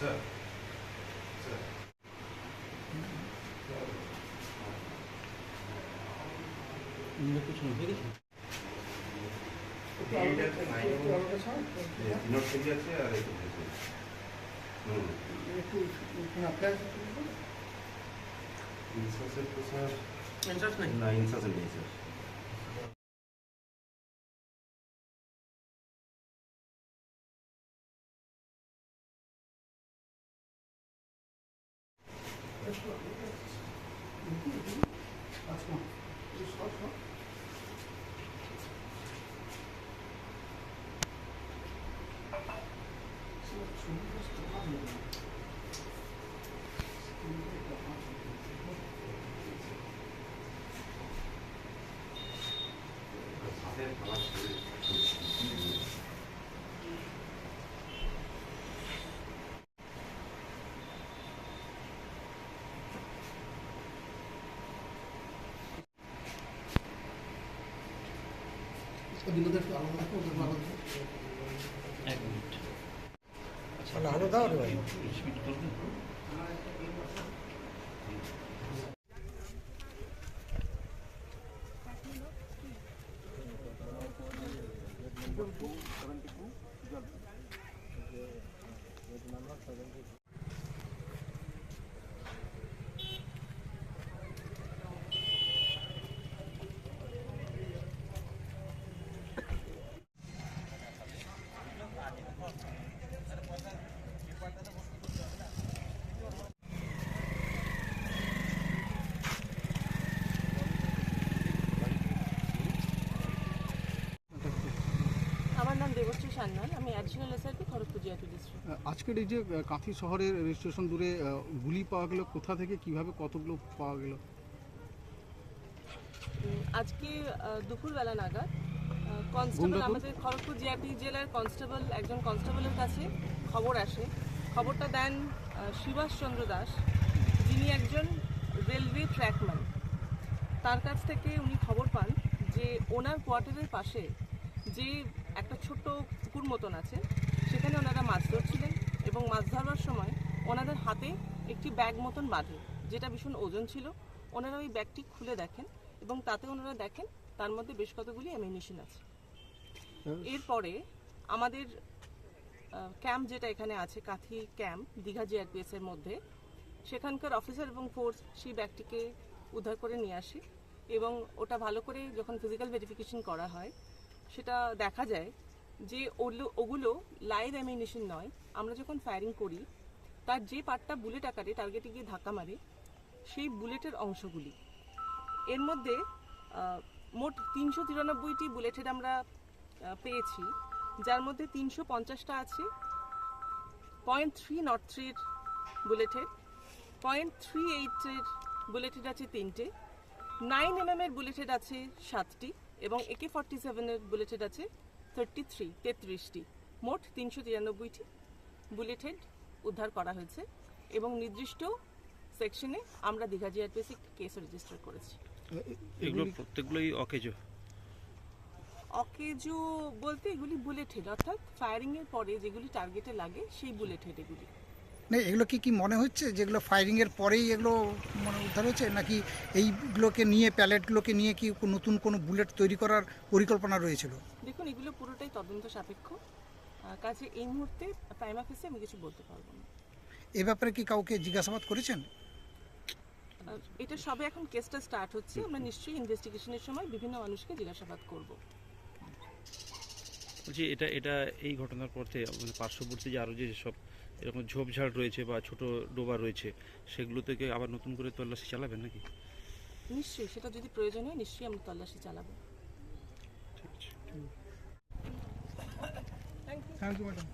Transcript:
Sir. कुछ नहीं sir আলো দাও রে ভাই আমি additional SRP Kharagpur GRP district. আজকের এই যে কাঁথি শহরের রেজিস্ট্রেশন দূরে গুলি পাওয়া গেল, কোথা থেকে কিভাবে কতগুলো পাওয়া গেল? আজকে দুপুরবেলা নাগাদ কনস্টেবল আমাদের খড়গপুর জিআরপি জেলার কনস্টেবল একজন কনস্টেবলের কাছে খবর আসে। খবরটা দেন শিবাস চন্দ্র দাস, যিনি একজন রেলওয়ে ট্র্যাকম্যান। তার কাছ থেকে উনি খবর পান যে ওনার কোয়ার্টারের পাশে যে একটা ছোট্ট পুকুর মতন আছে, সেখানে ওনারা মাছ ধরছিলেন এবং মাছ ধরবার সময় ওনাদের হাতে একটি ব্যাগ মতন বাঁধে, যেটা ভীষণ ওজন ছিল। ওনারা ওই ব্যাগটি খুলে দেখেন এবং তাতে ওনারা দেখেন তার মধ্যে বেশ কতগুলি অ্যামিনিশন আছে। এরপরে আমাদের ক্যাম্প যেটা এখানে আছে, কাঁথি ক্যাম্প দীঘা জিআরপিএস এর মধ্যে, সেখানকার অফিসার এবং ফোর্স সেই ব্যাগটিকে উদ্ধার করে নিয়ে আসে এবং ওটা ভালো করে যখন ফিজিক্যাল ভেরিফিকেশন করা হয়, সেটা দেখা যায় যে ওগুলো লাইভ অ্যামিনিশন নয়। আমরা যখন ফায়ারিং করি তার যে পার্টটা বুলেট আকারে টার্গেটে গিয়ে ধাক্কা মারে, সেই বুলেটের অংশগুলি। এর মধ্যে মোট 393টি বুলেটের আমরা পেয়েছি, যার মধ্যে 350টা আছে .303 বুলেটের, .38 বুলেটের আছে 3টে, 9mm এর বুলেটের আছে 7টি এবং AK-47 এর বুলেটেড আছে 33টি। মোট 393টি বুলেটেড উদ্ধার করা হয়েছে এবং নির্দিষ্ট সেকশনে আমরা দীঘা জিআরপিএস একটি কেস রেজিস্টার করেছি। এগুলো প্রত্যেকগুলোই অকেজো বলতে এগুলি বুলেট হেড, অর্থাৎ ফায়ারিং এর পরে যেগুলি টার্গেটে লাগে সেই বুলেট হেড এগুলি। না, এগুলো কি মনে হচ্ছে যেগুলো ফায়ারিং এর পরেই এগুলো মানে উদ্ধার হয়েছে, নাকি এইগুলোকে নিয়ে প্যালেটগুলোকে নিয়ে কি নতুন কোনো বুলেট তৈরি করার পরিকল্পনা রয়েছিল? দেখুন, এগুলো পুরোটাই তদন্ত সাপেক্ষ, কাজে এই মুহূর্তে প্রাইমা ফেসে আমি কিছু বলতে পারবো না। এ ব্যাপারে কি কাউকে জিজ্ঞাসাবাদ করেছেন? এটা সবে এখন কেসটা স্টার্ট হচ্ছে, আমরা নিশ্চয়ই ইনভেস্টিগেশনের সময় বিভিন্ন মানুষকে জিজ্ঞাসাবাদ করব। বলছি এটা এই ঘটনার পর থেকে মানে পার্শ্ববর্তী যে আরও যে সব এরকম ঝোপঝাড় রয়েছে বা ছোট ডোবা রয়েছে সেগুলো থেকে আবার নতুন করে তল্লাশি চালাবেন নাকি? নিশ্চয়ই, সেটা যদি প্রয়োজন হয় নিশ্চয়ই আমরা তল্লাশি চালাবো। Thank you madam.